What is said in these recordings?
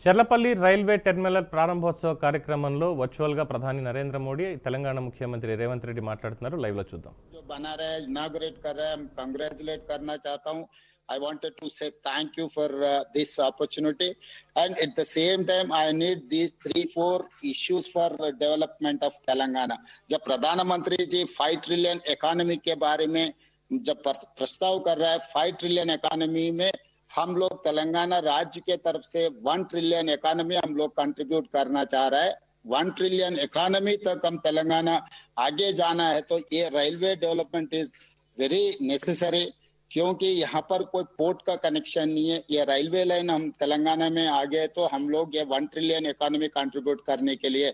Cherlapalli railway terminal ప్రారంభోత్సవ కార్యక్రమంలో virtual గా ప్రధాని నరేంద్ర మోడీ తెలంగాణ ముఖ్యమంత్రి రేవంత్ రెడ్డి మాట్లాడుతున్నారు. లైవ్ లో చూద్దాం. जो बना रहे हैं इनाग्रेट कर रहे हैं, कंग्रेचुलेट करना चाहता हूं. I wanted to say thank you for this opportunity, and at the same time I need these 3-4 issues for development of Telangana. जब प्रधानमंत्री जी 5 ट्रिलियन इकोनॉमी के बारे में जब प्रस्ताव कर रहा है, 5 ट्रिलियन इकोनॉमी में हम लोग तेलंगाना राज्य के तरफ से 1 ट्रिलियन इकोनॉमी हम लोग कंट्रीब्यूट करना चाह रहा है. 1 ट्रिलियन इकोनॉमी तक हम तेलंगाना आगे जाना है, तो ये railway development is very necessary, क्योंकि यहाँ पर कोई पोर्ट का कनेक्शन नहीं है. ये रेलवे लाइन हम तेलंगाना में आ गए तो हम लोग ये 1 ट्रिलियन इकोनॉमी कंट्रीब्यूट करने के लिए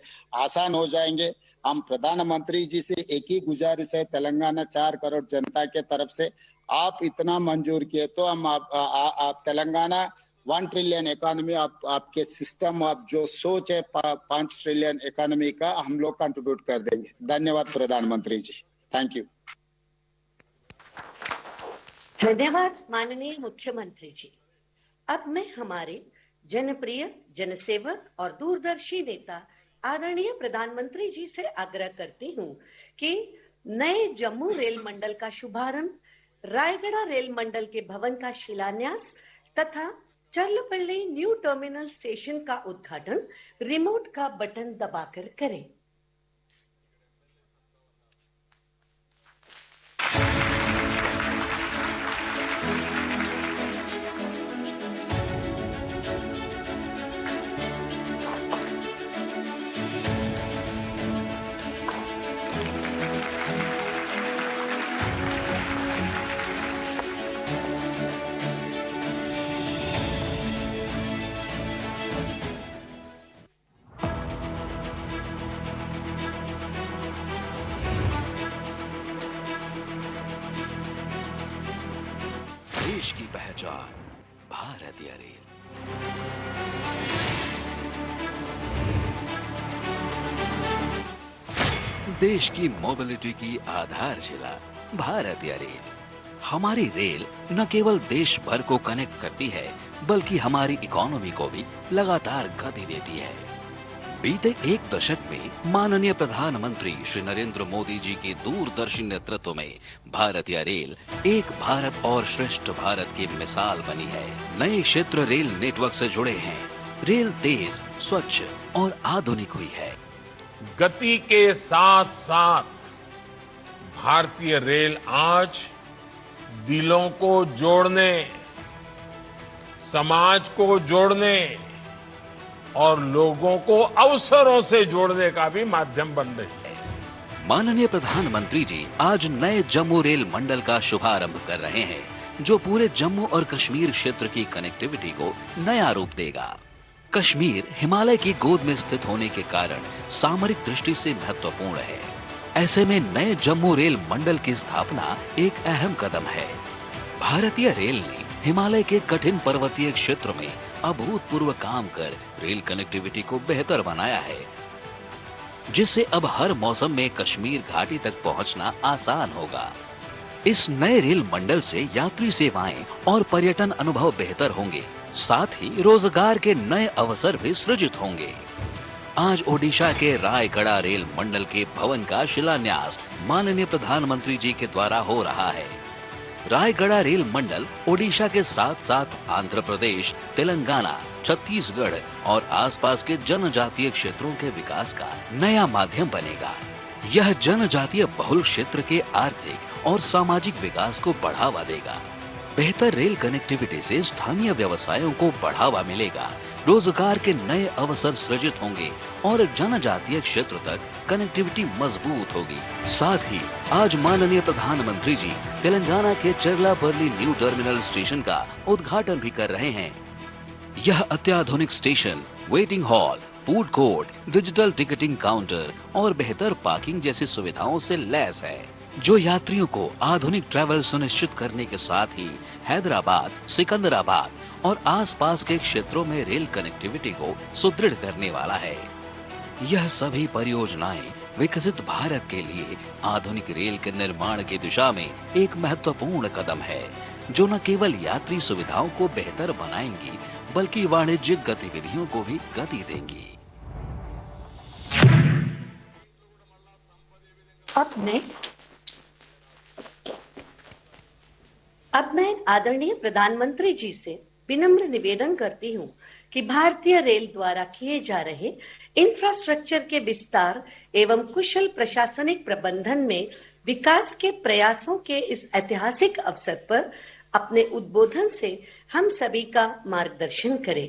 आसान हो जाएंगे. हम प्रधानमंत्री जी से एक ही गुजारिश है, तेलंगाना 4 करोड़ जनता के तरफ से आप इतना मंजूर किए तो हम आप तेलंगाना 1 ट्रिलियन इकोनॉमी आपके सिस्टम, आप जो सोच है 5 ट्रिलियन इकोनॉमी का हम लोग कंट्रीब्यूट कर देंगे. धन्यवाद प्रधानमंत्री जी. Thank you. धन्यवाद माननीय मुख्यमंत्री जी. अब मैं हमारे जनप्रिय, जनसेवक और दूरदर्शी नेता आदरणीय प्रधानमंत्री जी से आग्रह करती हूँ कि नए जम्मू रेल मंडल का शुभारंभ, रायगढ़ रेल मंडल के भवन का शिलान्यास तथा चर्लपल्ली न्यू टर्मिनल स्टेशन का उद्घाटन रिमोट का बटन दबाकर करें. देश की पहचान भारतीय रेल. देश की मोबिलिटी की आधारशिला भारतीय रेल. हमारी रेल न केवल देश भर को कनेक्ट करती है, बल्कि हमारी इकोनॉमी को भी लगातार गति देती है. बीते एक दशक में माननीय प्रधानमंत्री श्री नरेंद्र मोदी जी की दूरदर्शी नेतृत्व में भारतीय रेल एक भारत और श्रेष्ठ भारत की मिसाल बनी है. नए क्षेत्र रेल नेटवर्क से जुड़े हैं. रेल तेज, स्वच्छ और आधुनिक हुई है. गति के साथ साथ भारतीय रेल आज दिलों को जोड़ने, समाज को जोड़ने और लोगों को अवसरों से जोड़ने का भी माध्यम बन रही है. माननीय प्रधानमंत्री जी आज नए जम्मू रेल मंडल का शुभारंभ कर रहे हैं, जो पूरे जम्मू और कश्मीर क्षेत्र की कनेक्टिविटी को नया रूप देगा. कश्मीर हिमालय की गोद में स्थित होने के कारण सामरिक दृष्टि से महत्वपूर्ण है. ऐसे में नए जम्मू रेल मंडल की स्थापना एक अहम कदम है. भारतीय रेल ने हिमालय के कठिन पर्वतीय क्षेत्र में अभूतपूर्व काम कर रेल कनेक्टिविटी को बेहतर बनाया है, जिससे अब हर मौसम में कश्मीर घाटी तक पहुंचना आसान होगा. इस नए रेल मंडल से यात्री सेवाएं और पर्यटन अनुभव बेहतर होंगे. साथ ही रोजगार के नए अवसर भी सृजित होंगे. आज ओडिशा के रायगढ़ रेल मंडल के भवन का शिलान्यास माननीय प्रधानमंत्री जी के द्वारा हो रहा है. रायगढ़ रेल मंडल ओडिशा के साथ साथ आंध्र प्रदेश, तेलंगाना, छत्तीसगढ़ और आसपास के जनजातीय क्षेत्रों के विकास का नया माध्यम बनेगा. यह जनजातीय बहुल क्षेत्र के आर्थिक और सामाजिक विकास को बढ़ावा देगा. बेहतर रेल कनेक्टिविटी से स्थानीय व्यवसायों को बढ़ावा मिलेगा, रोजगार के नए अवसर सृजित होंगे और जनजातीय क्षेत्र तक कनेक्टिविटी मजबूत होगी. साथ ही आज माननीय प्रधानमंत्री जी तेलंगाना के चर्लापल्ली न्यू टर्मिनल स्टेशन का उद्घाटन भी कर रहे हैं. यह अत्याधुनिक station waiting hall, food court, digital ticketing counter और बेहतर पार्किंग जैसी सुविधाओं से लैस है, जो यात्रियों को आधुनिक ट्रैवल सुनिश्चित करने के साथ ही हैदराबाद, सिकंदराबाद और आसपास के क्षेत्रों में रेल कनेक्टिविटी को सुदृढ़ करने वाला है. यह सभी परियोजनाएं विकसित भारत के लिए आधुनिक रेल के निर्माण की दिशा में एक महत्वपूर्ण कदम है, जो न केवल यात्री सुविधाओं को बेहतर बनाएंगी, बल्कि वाणिज्यिक गतिविधियों को भी गति देंगी। अब मैं आदरणीय प्रधानमंत्री जी से विनम्र निवेदन करती हूँ कि भारतीय रेल द्वारा किए जा रहे इंफ्रास्ट्रक्चर के विस्तार एवं कुशल प्रशासनिक प्रबंधन में विकास के प्रयासों के इस ऐतिहासिक अवसर पर अपने उद्बोधन से हम सभी का मार्गदर्शन करें।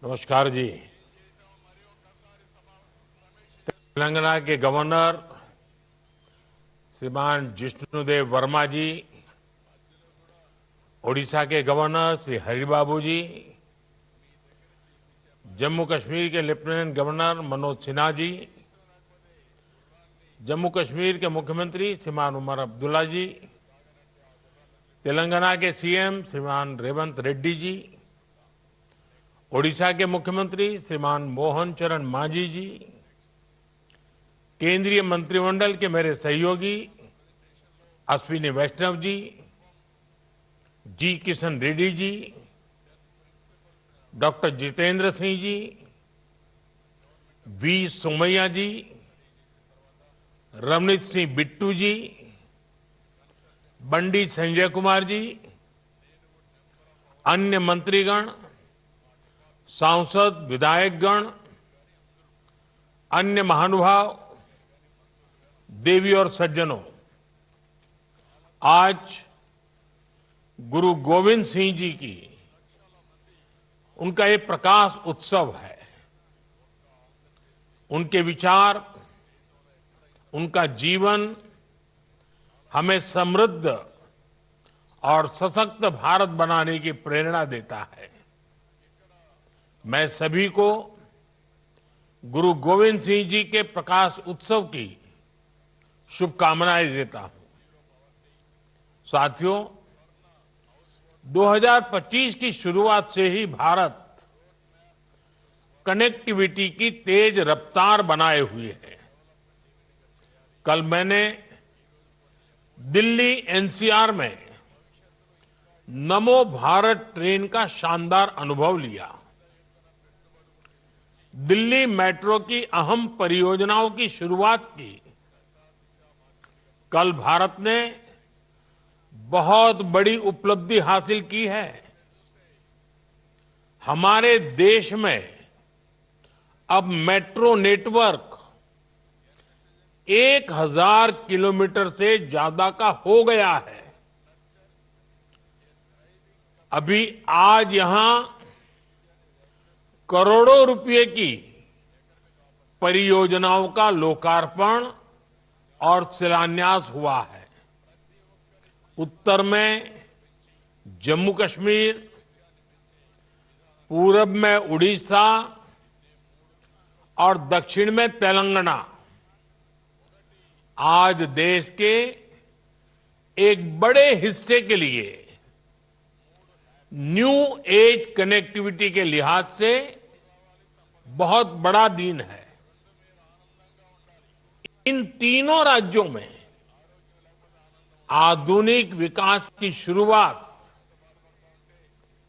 नमस्कार जी। तेलंगाना के गवर्नर श्रीमान जिष्णुदेव वर्मा जी, ओडिशा के गवर्नर श्री हरिबाबू जी, जम्मू कश्मीर के लेफ्टिनेंट गवर्नर मनोज सिन्हा जी, जम्मू कश्मीर के मुख्यमंत्री श्रीमान उमर अब्दुल्ला जी, तेलंगाना के सीएम श्रीमान रेवंत रेड्डी जी, ओडिशा के मुख्यमंत्री श्रीमान मोहन चरण मांझी जी, केंद्रीय मंत्रिमंडल के मेरे सहयोगी Ashwini Vaishnaw ji, G Kishan Reddy ji, doctor Jitendra Singh ji, V Somaiya ji, Ravneet Singh Bittu ji, Bandi Sanjay Kumar ji, अन्य मंत्रीगण, सांसद, विधायकगण, अन्य महानुभाव, देवी और सज्जनों, आज गुरु गोविंद सिंह जी की उनका ये प्रकाश उत्सव है। उनके विचार, उनका जीवन हमें समृद्ध और सशक्त भारत बनाने की प्रेरणा देता है। मैं सभी को गुरु गोविंद सिंह जी के प्रकाश उत्सव की शुभकामनाएं देता हूं। साथियों, 2025 की शुरुआत से ही भारत कनेक्टिविटी की तेज रफ्तार बनाए हुए है। कल मैंने दिल्ली एनसीआर में नमो भारत ट्रेन का शानदार अनुभव लिया। दिल्ली मेट्रो की अहम परियोजनाओं की शुरुआत की। कल भारत ने बहुत बड़ी उपलब्धि हासिल की है। हमारे देश में अब मेट्रो नेटवर्क 1000 किलोमीटर से ज्यादा का हो गया है। अभी आज यहां करोड़ों रुपए की परियोजनाओं का लोकार्पण और शिलान्यास हुआ है। उत्तर में जम्मू कश्मीर, पूरब में उड़ीसा और दक्षिण में तेलंगाना आज देश के एक बड़े हिस्से के लिए न्यू एज कनेक्टिविटी के लिहाज से बहुत बड़ा दिन है। इन तीनों राज्यों में आधुनिक विकास की शुरुआत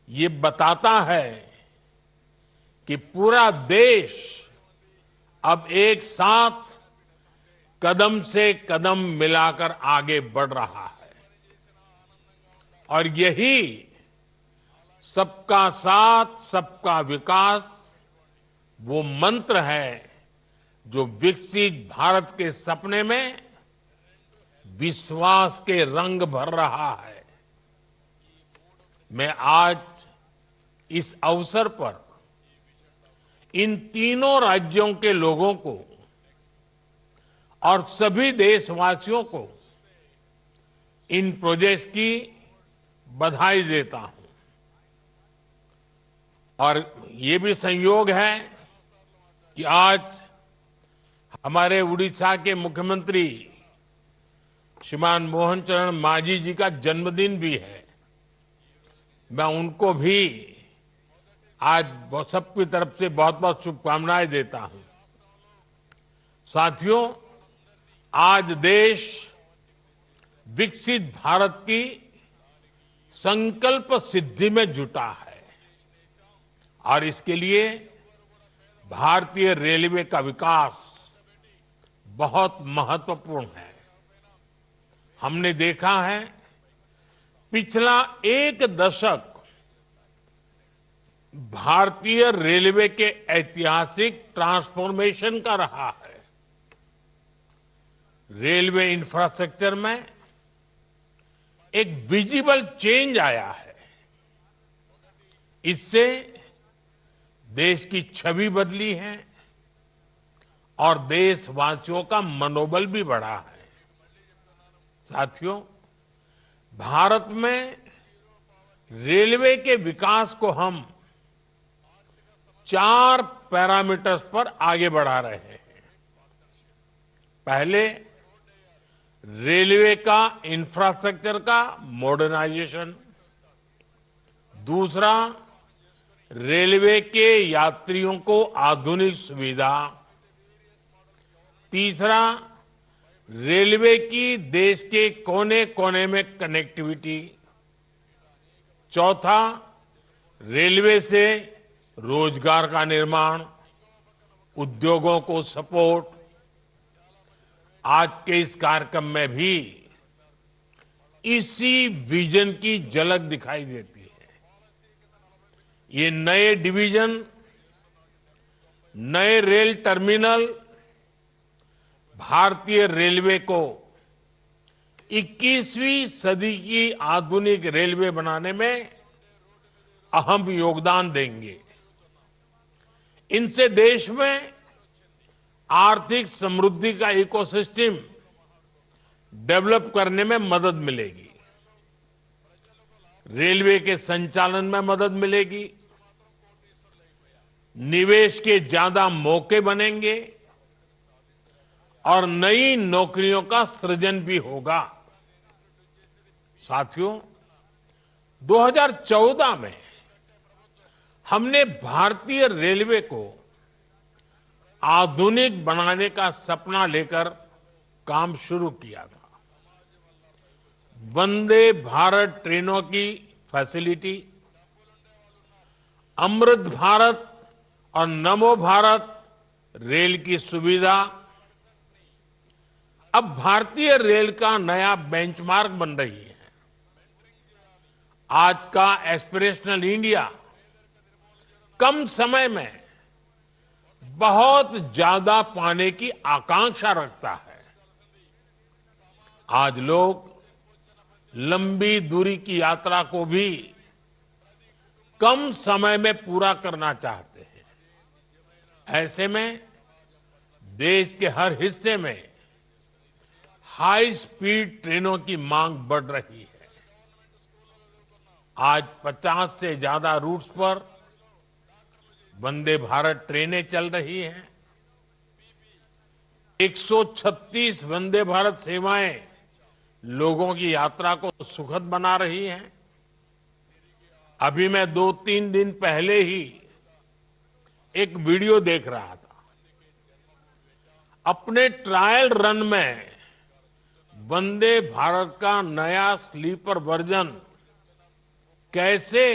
ये बताता है कि पूरा देश अब एक साथ कदम से कदम मिलाकर आगे बढ़ रहा है। और यही सबका साथ, सबका विकास वो मंत्र है जो विकसित भारत के सपने में विश्वास के रंग भर रहा है। मैं आज इस अवसर पर इन तीनों राज्यों के लोगों को और सभी देशवासियों को इन प्रोजेक्ट्स की बधाई देता हूं। और ये भी संयोग है कि आज हमारे उड़ीसा के मुख्यमंत्री श्रीमान मोहन चरण मांझी जी का जन्मदिन भी है। मैं उनको भी आज सबकी तरफ से बहुत बहुत शुभकामनाएं देता हूं। साथियों, आज देश विकसित भारत की संकल्प सिद्धि में जुटा है और इसके लिए भारतीय रेलवे का विकास बहुत महत्वपूर्ण है। हमने देखा है पिछला एक दशक भारतीय रेलवे के ऐतिहासिक ट्रांसफॉर्मेशन का रहा है। रेलवे इंफ्रास्ट्रक्चर में एक विजिबल चेंज आया है। इससे देश की छवि बदली है और देशवासियों का मनोबल भी बढ़ा है। साथियों, भारत में रेलवे के विकास को हम 4 पैरामीटर्स पर आगे बढ़ा रहे हैं। पहले, रेलवे का इंफ्रास्ट्रक्चर का मॉडर्नाइजेशन। दूसरा, रेलवे के यात्रियों को आधुनिक सुविधा। तीसरा, रेलवे की देश के कोने कोने में कनेक्टिविटी। चौथा, रेलवे से रोजगार का निर्माण, उद्योगों को सपोर्ट। आज के इस कार्यक्रम में भी इसी विजन की झलक दिखाई देती है। ये नए डिवीजन, नए रेल टर्मिनल भारतीय रेलवे को 21वीं सदी की आधुनिक रेलवे बनाने में अहम योगदान देंगे। इनसे देश में आर्थिक समृद्धि का इकोसिस्टम डेवलप करने में मदद मिलेगी। रेलवे के संचालन में मदद मिलेगी। निवेश के ज्यादा मौके बनेंगे और नई नौकरियों का सृजन भी होगा। साथियों, 2014 में हमने भारतीय रेलवे को आधुनिक बनाने का सपना लेकर काम शुरू किया था। वंदे भारत ट्रेनों की फैसिलिटी, अमृत भारत और नमो भारत रेल की सुविधा अब भारतीय रेल का नया बेंचमार्क बन रही है। आज का एस्पिरेशनल इंडिया कम समय में बहुत ज्यादा पाने की आकांक्षा रखता है। आज लोग लंबी दूरी की यात्रा को भी कम समय में पूरा करना चाहते हैं। ऐसे में देश के हर हिस्से में हाई स्पीड ट्रेनों की मांग बढ़ रही है। आज 50 से ज्यादा रूट्स पर वंदे भारत ट्रेनें चल रही हैं। 136 वंदे भारत सेवाएं लोगों की यात्रा को सुखद बना रही हैं। अभी मैं 2-3 दिन पहले ही एक वीडियो देख रहा था। अपने ट्रायल रन में वंदे भारत का नया स्लीपर वर्जन कैसे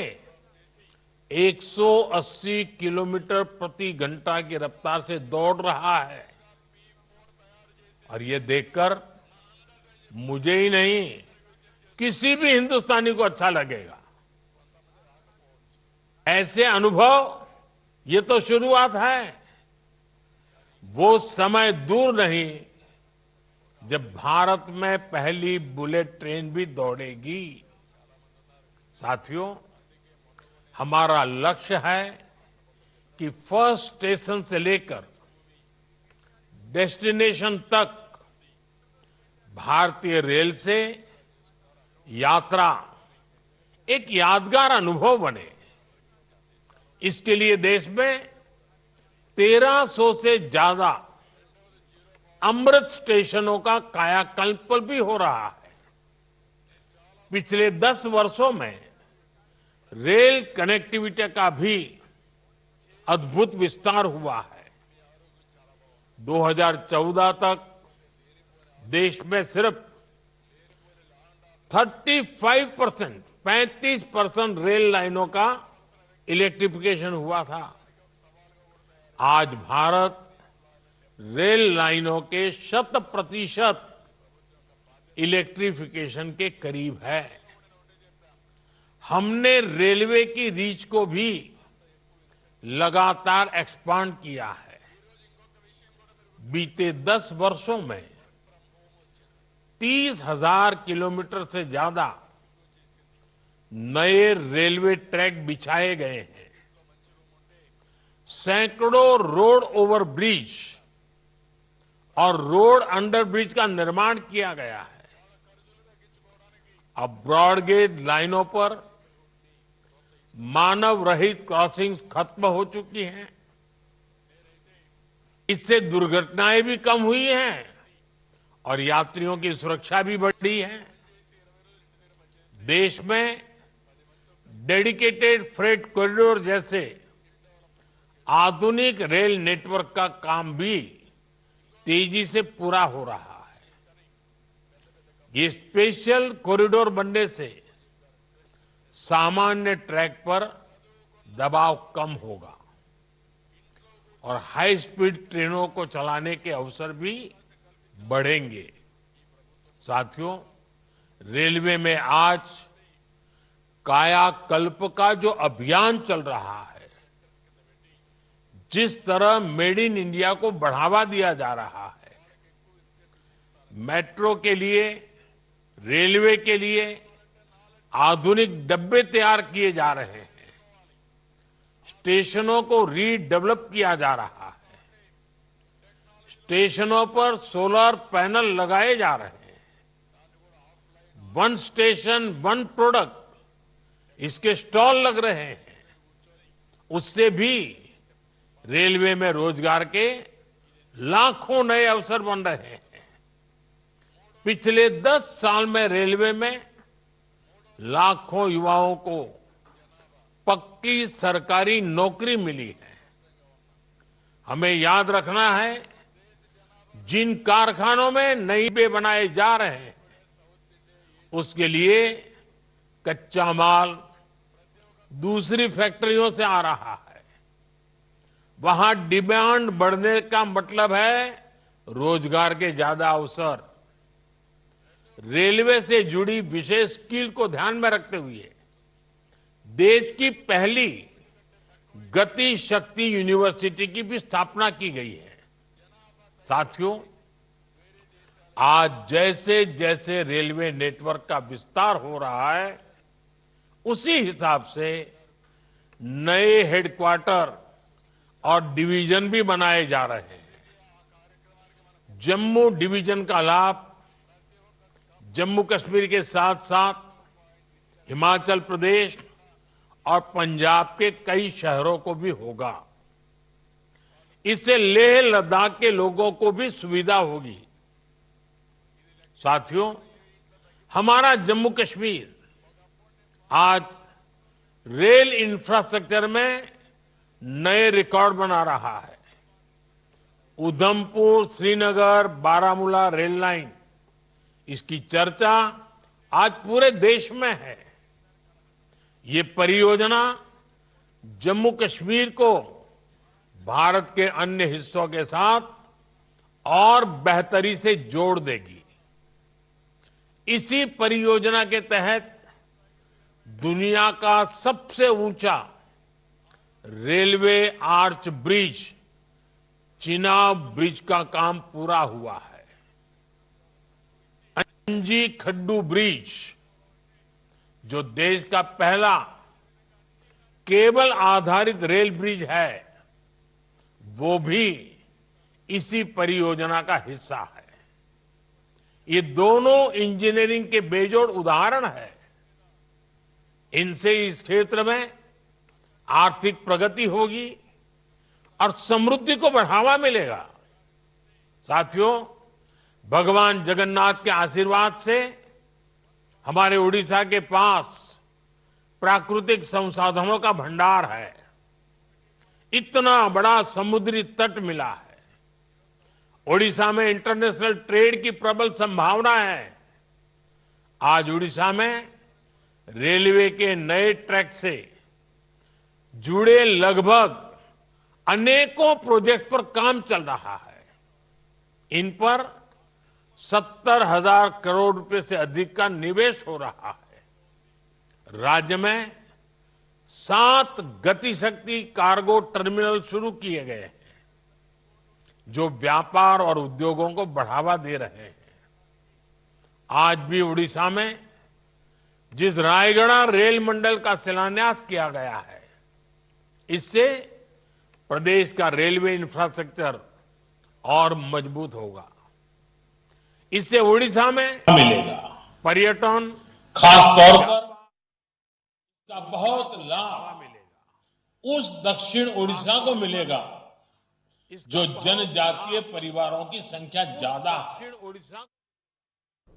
180 किलोमीटर प्रति घंटा की रफ्तार से दौड़ रहा है, और ये देखकर मुझे ही नहीं किसी भी हिंदुस्तानी को अच्छा लगेगा। ऐसे अनुभव ये तो शुरुआत है। वो समय दूर नहीं जब भारत में पहली बुलेट ट्रेन भी दौड़ेगी। साथियों, हमारा लक्ष्य है कि फर्स्ट स्टेशन से लेकर डेस्टिनेशन तक भारतीय रेल से यात्रा एक यादगार अनुभव बने। इसके लिए देश में 1300 से ज्यादा अमृत स्टेशनों का कायाकल्प भी हो रहा है। पिछले 10 वर्षों में रेल कनेक्टिविटी का भी अद्भुत विस्तार हुआ है। 2014 तक देश में सिर्फ 35%, 35% रेल लाइनों का इलेक्ट्रिफिकेशन हुआ था। आज भारत रेल लाइनों के 100% इलेक्ट्रिफिकेशन के करीब है। हमने रेलवे की रीच को भी लगातार एक्सपांड किया है। बीते 10 वर्षों में 30,000 किलोमीटर से ज्यादा नए रेलवे ट्रैक बिछाए गए हैं। सैकड़ों रोड ओवर ब्रिज और रोड अंडर ब्रिज का निर्माण किया गया है। अब ब्रॉडगेज लाइनों पर मानव रहित क्रॉसिंग्स खत्म हो चुकी हैं। इससे दुर्घटनाएं भी कम हुई हैं और यात्रियों की सुरक्षा भी बढ़ी है। देश में डेडिकेटेड फ्रेट कॉरिडोर जैसे आधुनिक रेल नेटवर्क का काम भी तेजी से पूरा हो रहा है। ये स्पेशल कॉरिडोर बनने से सामान्य ट्रैक पर दबाव कम होगा और हाई स्पीड ट्रेनों को चलाने के अवसर भी बढ़ेंगे। साथियों, रेलवे में आज कायाकल्प का जो अभियान चल रहा है, जिस तरह मेड इन इंडिया को बढ़ावा दिया जा रहा है, मेट्रो के लिए, रेलवे के लिए आधुनिक डब्बे तैयार किए जा रहे हैं, स्टेशनों को रीडेवलप किया जा रहा है, स्टेशनों पर सोलर पैनल लगाए जा रहे हैं, वन स्टेशन वन प्रोडक्ट इसके स्टॉल लग रहे हैं। उससे भी रेलवे में रोजगार के लाखों नए अवसर बन रहे हैं। पिछले 10 साल में रेलवे में लाखों युवाओं को पक्की सरकारी नौकरी मिली है। हमें याद रखना है, जिन कारखानों में नए डिब्बे बनाए जा रहे हैं, उसके लिए कच्चा माल दूसरी फैक्ट्रियों से आ रहा है। वहां डिमांड बढ़ने का मतलब है रोजगार के ज्यादा अवसर। रेलवे से जुड़ी विशेष स्किल को ध्यान में रखते हुए देश की पहली गति शक्ति यूनिवर्सिटी की भी स्थापना की गई है। साथियों, आज जैसे जैसे रेलवे नेटवर्क का विस्तार हो रहा है, उसी हिसाब से नए हेडक्वार्टर और डिवीजन भी बनाए जा रहे हैं। जम्मू डिवीजन का लाभ जम्मू कश्मीर के साथ साथ हिमाचल प्रदेश और पंजाब के कई शहरों को भी होगा। इससे लेह लद्दाख के लोगों को भी सुविधा होगी। साथियों, हमारा जम्मू कश्मीर आज रेल इंफ्रास्ट्रक्चर में नए रिकॉर्ड बना रहा है। उधमपुर श्रीनगर बारामूला रेल लाइन, इसकी चर्चा आज पूरे देश में है। ये परियोजना जम्मू कश्मीर को भारत के अन्य हिस्सों के साथ और बेहतरी से जोड़ देगी। इसी परियोजना के तहत दुनिया का सबसे ऊंचा railway arch bridge, Chenab bridge का काम पूरा हुआ है। अंजी खड्डू ब्रिज, जो देश का पहला केबल आधारित रेल ब्रिज है, वो भी इसी परियोजना का हिस्सा है। ये दोनों इंजीनियरिंग के बेजोड़ उदाहरण है। इनसे इस क्षेत्र में आर्थिक प्रगति होगी और समृद्धि को बढ़ावा मिलेगा। साथियों, भगवान जगन्नाथ के आशीर्वाद से हमारे उड़ीसा के पास प्राकृतिक संसाधनों का भंडार है। इतना बड़ा समुद्री तट मिला है। उड़ीसा में इंटरनेशनल ट्रेड की प्रबल संभावना है। आज उड़ीसा में रेलवे के नए ट्रैक से जुड़े लगभग अनेकों प्रोजेक्ट पर काम चल रहा है। इन पर 70,000 करोड़ रुपए से अधिक का निवेश हो रहा है। राज्य में 7 गतिशक्ति कार्गो टर्मिनल शुरू किए गए हैं, जो व्यापार और उद्योगों को बढ़ावा दे रहे हैं। आज भी उड़ीसा में जिस रायगढ़ रेल मंडल का शिलान्यास किया गया है, इससे प्रदेश का रेलवे इंफ्रास्ट्रक्चर और मजबूत होगा। इससे उड़ीसा में मिलेगा। पर्यटन खास तौर पर इसका बहुत लाभ मिलेगा। उस दक्षिण उड़ीसा को मिलेगा जो जनजातीय परिवारों की संख्या ज्यादा है। दक्षिण उड़ीसा